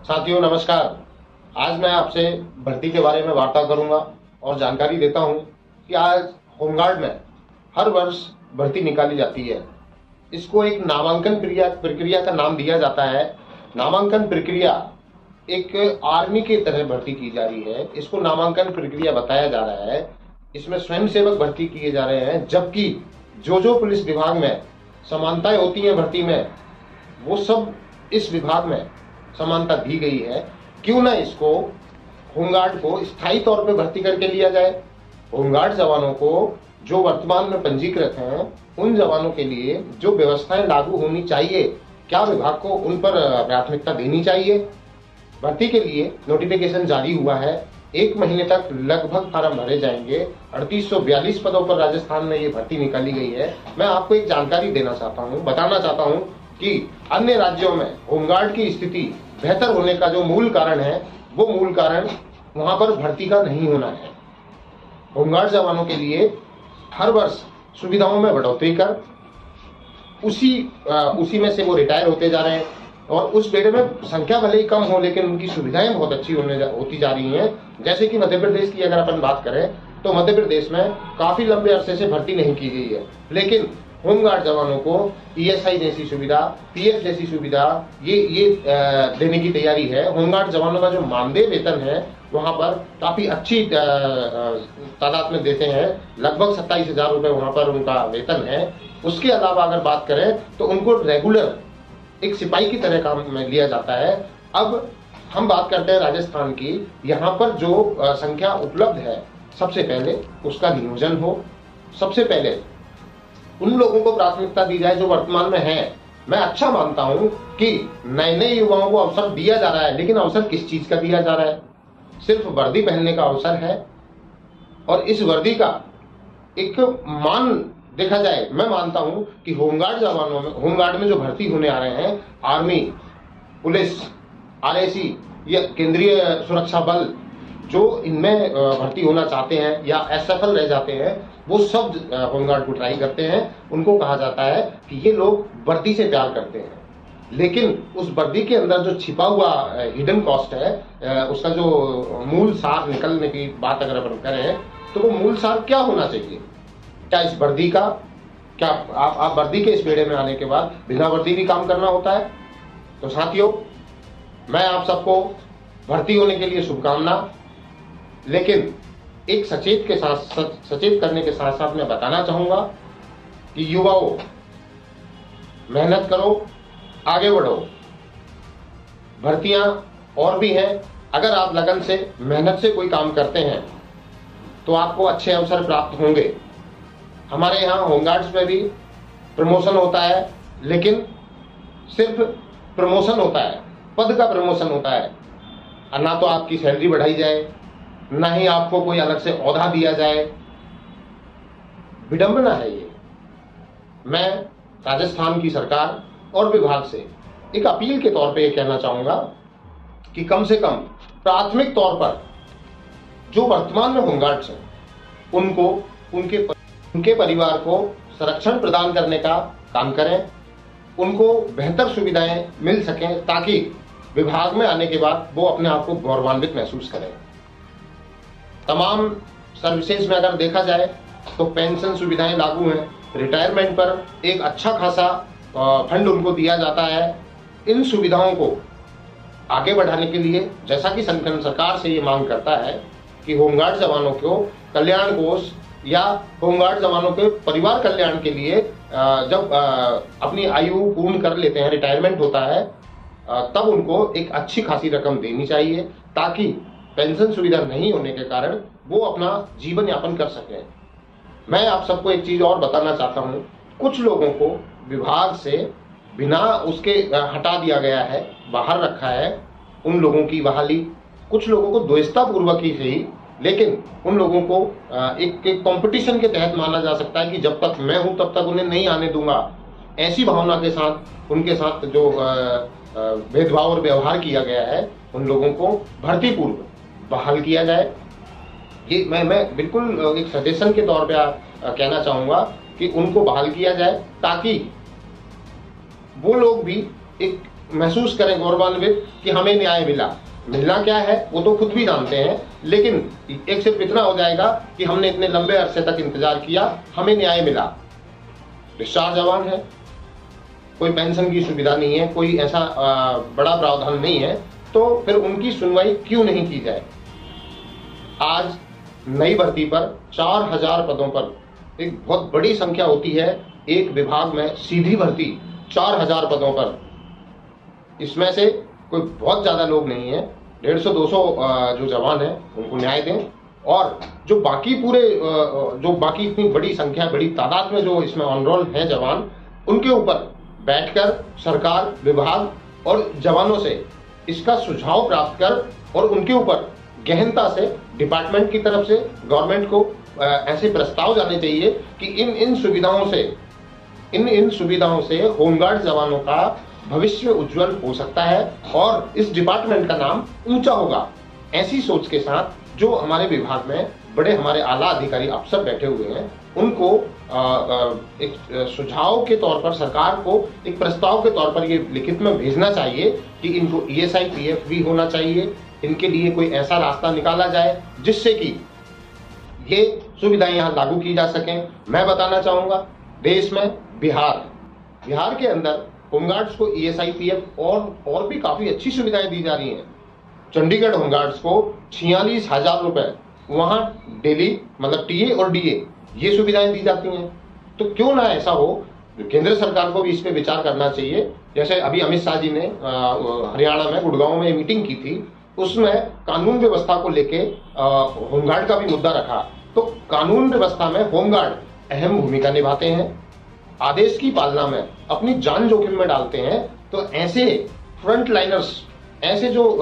साथियों नमस्कार। आज मैं आपसे भर्ती के बारे में वार्ता करूंगा और जानकारी देता हूं कि आज होमगार्ड में हर वर्ष भर्ती निकाली जाती है। इसको एक नामांकन प्रक्रिया का नाम दिया जाता है। नामांकन प्रक्रिया एक आर्मी की तरह भर्ती की जा रही है, इसको नामांकन प्रक्रिया बताया जा रहा है। इसमें स्वयंसेवक भर्ती किए जा रहे हैं, जबकि जो पुलिस विभाग में समानताएं होती हैं भर्ती में, वो सब इस विभाग में समानता दी गई है। क्यों ना इसको होमगार्ड को स्थायी तौर पे भर्ती करके लिया जाए। होमगार्ड जवानों को जो वर्तमान में पंजीकृत हैं, उन जवानों के लिए जो व्यवस्थाएं लागू होनी चाहिए, क्या विभाग को उन पर प्राथमिकता देनी चाहिए। भर्ती के लिए नोटिफिकेशन जारी हुआ है। 1 महीने तक लगभग फार्म भरे जाएंगे। 3842 पदों पर राजस्थान में ये भर्ती निकाली गई है। मैं आपको एक जानकारी देना चाहता हूँ, बताना चाहता हूँ कि अन्य राज्यों में होमगार्ड की स्थिति बेहतर होने का जो मूल कारण है, वो मूल कारण वहां पर भर्ती का नहीं होना है। होमगार्ड जवानों के लिए हर वर्ष सुविधाओं में बढ़ोतरी कर उसी में से वो रिटायर होते जा रहे हैं, और उस बेड़े में संख्या भले ही कम हो, लेकिन उनकी सुविधाएं बहुत अच्छी होती जा रही हैं। जैसे कि मध्य प्रदेश की अगर अपन बात करें तो मध्य प्रदेश में काफी लंबे अरसे से भर्ती नहीं की गई है, लेकिन होमगार्ड जवानों को ईएसआई जैसी सुविधा, पीएफ जैसी सुविधा ये देने की तैयारी है। होमगार्ड जवानों का जो मानदेय वेतन है वहां पर काफी अच्छी तादाद में देते हैं। लगभग 27,000 रुपए वहां पर उनका वेतन है। उसके अलावा अगर बात करें तो उनको रेगुलर एक सिपाही की तरह काम में लिया जाता है। अब हम बात करते हैं राजस्थान की। यहाँ पर जो संख्या उपलब्ध है, सबसे पहले उसका नियोजन हो। सबसे पहले उन लोगों को प्राथमिकता दी जाए जो वर्तमान में है। मैं अच्छा मानता हूं कि नए युवाओं को अवसर दिया जा रहा है, लेकिन अवसर किस चीज का दिया जा रहा है? सिर्फ वर्दी पहनने का अवसर है, और इस वर्दी का एक मान देखा जाए, मैं मानता हूं कि होमगार्ड में जो भर्ती होने आ रहे हैं, आर्मी, पुलिस, आरएसी या केंद्रीय सुरक्षा बल, जो इनमें भर्ती होना चाहते हैं या एसएफएल रह जाते हैं, वो सब होमगार्ड को ट्राई करते हैं। उनको कहा जाता है कि ये लोग वर्दी से प्यार करते हैं, लेकिन उस वर्दी के अंदर जो छिपा हुआ हिडन कॉस्ट है, उसका जो मूल सार निकलने की बात अगर अपन करें तो वो मूल सार क्या होना चाहिए? क्या इस वर्दी का, क्या आप वर्दी के इस बेड़े में आने के बाद बिना वर्दी भी काम करना होता है? तो साथियों, मैं आप सबको भर्ती होने के लिए शुभकामना, लेकिन एक सचेत करने के साथ साथ मैं बताना चाहूंगा कि युवाओं, मेहनत करो, आगे बढ़ो। भर्तियां और भी हैं। अगर आप लगन से, मेहनत से कोई काम करते हैं तो आपको अच्छे अवसर प्राप्त होंगे। हमारे यहाँ होमगार्ड्स में भी प्रमोशन होता है, लेकिन सिर्फ प्रमोशन होता है, पद का प्रमोशन होता है। ना तो आपकी सैलरी बढ़ाई जाए, ना ही आपको कोई अलग से औहदा दिया जाए। विडंबना है ये। मैं राजस्थान की सरकार और विभाग से एक अपील के तौर पे ये कहना चाहूंगा कि कम से कम प्राथमिक तौर पर जो वर्तमान में होमगार्ड्स हैं, उनको उनके परिवार को संरक्षण प्रदान करने का काम करें, उनको बेहतर सुविधाएं मिल सकें, ताकि विभाग में आने के बाद वो अपने आप को गौरवान्वित महसूस करें। तमाम सर्विसेज में अगर देखा जाए तो पेंशन सुविधाएं लागू हैं। रिटायरमेंट पर एक अच्छा खासा फंड उनको दिया जाता है। इन सुविधाओं को आगे बढ़ाने के लिए, जैसा कि सरकार से ये मांग करता है कि होमगार्ड जवानों को कल्याण कोष या होमगार्ड जवानों के परिवार कल्याण के लिए जब अपनी आयु पूर्ण कर लेते हैं, रिटायरमेंट होता है, तब उनको एक अच्छी खासी रकम देनी चाहिए, ताकि पेंशन सुविधा नहीं होने के कारण वो अपना जीवन यापन कर सकें। मैं आप सबको एक चीज और बताना चाहता हूं। कुछ लोगों को विभाग से बिना उसके हटा दिया गया है, बाहर रखा है। उन लोगों की बहाली कुछ लोगों को द्वेषता पूर्वक ही सही, लेकिन उन लोगों को एक कंपटीशन के तहत माना जा सकता है कि जब तक मैं हूं तब तक उन्हें नहीं आने दूंगा। ऐसी भावना के साथ उनके साथ जो भेदभाव और व्यवहार किया गया है, उन लोगों को भर्ती पूर्व बहाल किया जाए। ये मैं बिल्कुल एक सजेशन के तौर पे कहना चाहूंगा कि उनको बहाल किया जाए, ताकि वो लोग भी एक महसूस करें गौरवान्वित कि हमें न्याय मिला। मिलना क्या है वो तो खुद भी जानते हैं, लेकिन एक सिर्फ इतना हो जाएगा कि हमने इतने लंबे अरसे तक इंतजार किया, हमें न्याय मिला। डिस्चार्ज जवान है, कोई पेंशन की सुविधा नहीं है, कोई ऐसा बड़ा प्रावधान नहीं है, तो फिर उनकी सुनवाई क्यों नहीं की जाए। आज नई भर्ती पर 4000 पदों पर एक बहुत बड़ी संख्या होती है एक विभाग में, सीधी भर्ती 4000 पदों पर। इसमें से कोई बहुत ज्यादा लोग नहीं है, 150-200 जो जवान है उनको न्याय दें, और जो बाकी इतनी बड़ी संख्या, बड़ी तादाद में जो इसमें ऑनरोल है जवान, उनके ऊपर बैठकर सरकार, विभाग और जवानों से इसका सुझाव प्राप्त कर और उनके ऊपर गहनता से डिपार्टमेंट की तरफ से गवर्नमेंट को ऐसे प्रस्ताव जाने चाहिए कि इन सुविधाओं से होमगार्ड जवानों का भविष्य उज्जवल हो सकता है और इस डिपार्टमेंट का नाम ऊंचा होगा। ऐसी सोच के साथ जो हमारे विभाग में बड़े हमारे आला अधिकारी अफसर बैठे हुए हैं, उनको एक सुझाव के तौर पर, सरकार को एक प्रस्ताव के तौर पर ये लिखित में भेजना चाहिए कि इनको ESI PF भी होना चाहिए। इनके लिए कोई ऐसा रास्ता निकाला जाए जिससे कि ये सुविधाएं यहाँ लागू की जा सकें। मैं बताना चाहूंगा, देश में बिहार के अंदर होमगार्ड्स को ESI PF और भी काफी अच्छी सुविधाएं दी जा रही हैं। चंडीगढ़ होमगार्ड्स को 46,000 रुपए वहां डेली, मतलब TA और DA, ये सुविधाएं दी जाती हैं। तो क्यों ना ऐसा हो, केंद्र सरकार को भी इस पे विचार करना चाहिए। जैसे अभी अमित शाह जी ने हरियाणा में गुड़गांव में मीटिंग की थी, उसमें कानून व्यवस्था को लेके होमगार्ड का भी मुद्दा रखा। तो कानून व्यवस्था में होमगार्ड अहम भूमिका निभाते हैं, आदेश की पालना में अपनी जान जोखिम में डालते हैं। तो ऐसे फ्रंट लाइनर्स, ऐसे जो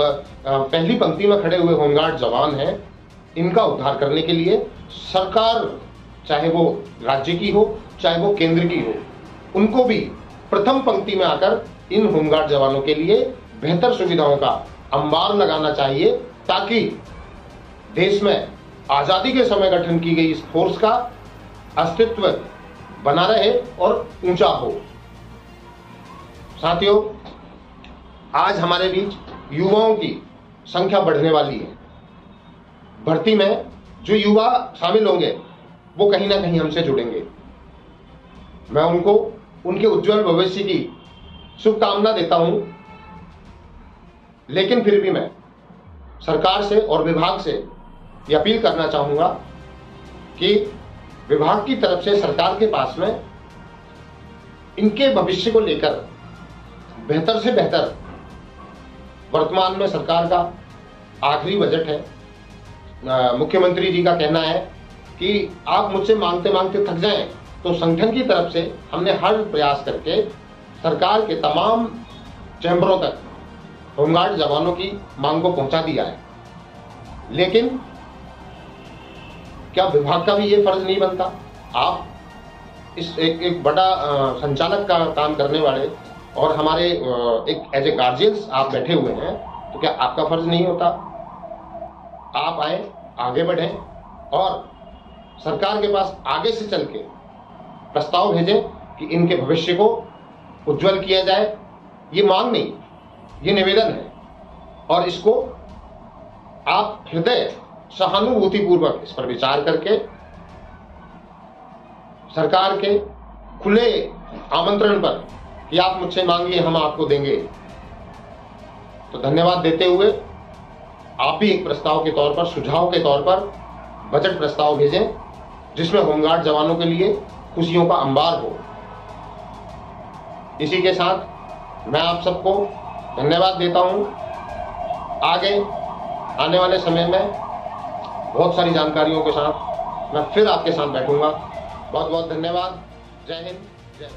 पहली पंक्ति में खड़े हुए होमगार्ड जवान हैं, इनका उद्धार करने के लिए सरकार, चाहे वो राज्य की हो चाहे वो केंद्र की हो, उनको भी प्रथम पंक्ति में आकर इन होमगार्ड जवानों के लिए बेहतर सुविधाओं का अंबार लगाना चाहिए, ताकि देश में आजादी के समय गठन की गई इस फोर्स का अस्तित्व बना रहे और ऊंचा हो। साथियों, आज हमारे बीच युवाओं की संख्या बढ़ने वाली है। भर्ती में जो युवा शामिल होंगे वो कहीं ना कहीं हमसे जुड़ेंगे। मैं उनको उनके उज्जवल भविष्य की शुभकामना देता हूं, लेकिन फिर भी मैं सरकार से और विभाग से ये अपील करना चाहूंगा कि विभाग की तरफ से सरकार के पास में इनके भविष्य को लेकर बेहतर से बेहतर, वर्तमान में सरकार का आखिरी बजट है। मुख्यमंत्री जी का कहना है कि आप मुझसे मांगते मांगते थक जाएं, तो संगठन की तरफ से हमने हर प्रयास करके सरकार के तमाम चैम्बरों तक होमगार्ड जवानों की मांग को पहुंचा दिया है। लेकिन क्या विभाग का भी ये फर्ज नहीं बनता? आप इस एक बड़ा संचालक का काम करने वाले और हमारे एक एज ए गार्जियंस आप बैठे हुए हैं, तो क्या आपका फर्ज नहीं होता? आप आए, आगे बढ़ें और सरकार के पास आगे से चल के प्रस्ताव भेजें कि इनके भविष्य को उज्जवल किया जाए। ये मांग नहीं, ये निवेदन है, और इसको आप हृदय सहानुभूतिपूर्वक इस पर विचार करके सरकार के खुले आमंत्रण पर कि आप मुझसे मांगिए, हम आपको देंगे, तो धन्यवाद देते हुए आप भी एक प्रस्ताव के तौर पर, सुझाव के तौर पर बजट प्रस्ताव भेजें, जिसमें होमगार्ड जवानों के लिए खुशियों का अंबार हो। इसी के साथ मैं आप सबको धन्यवाद देता हूं। आगे आने वाले समय में बहुत सारी जानकारियों के साथ मैं फिर आपके साथ बैठूंगा। बहुत बहुत धन्यवाद। जय हिंद, जय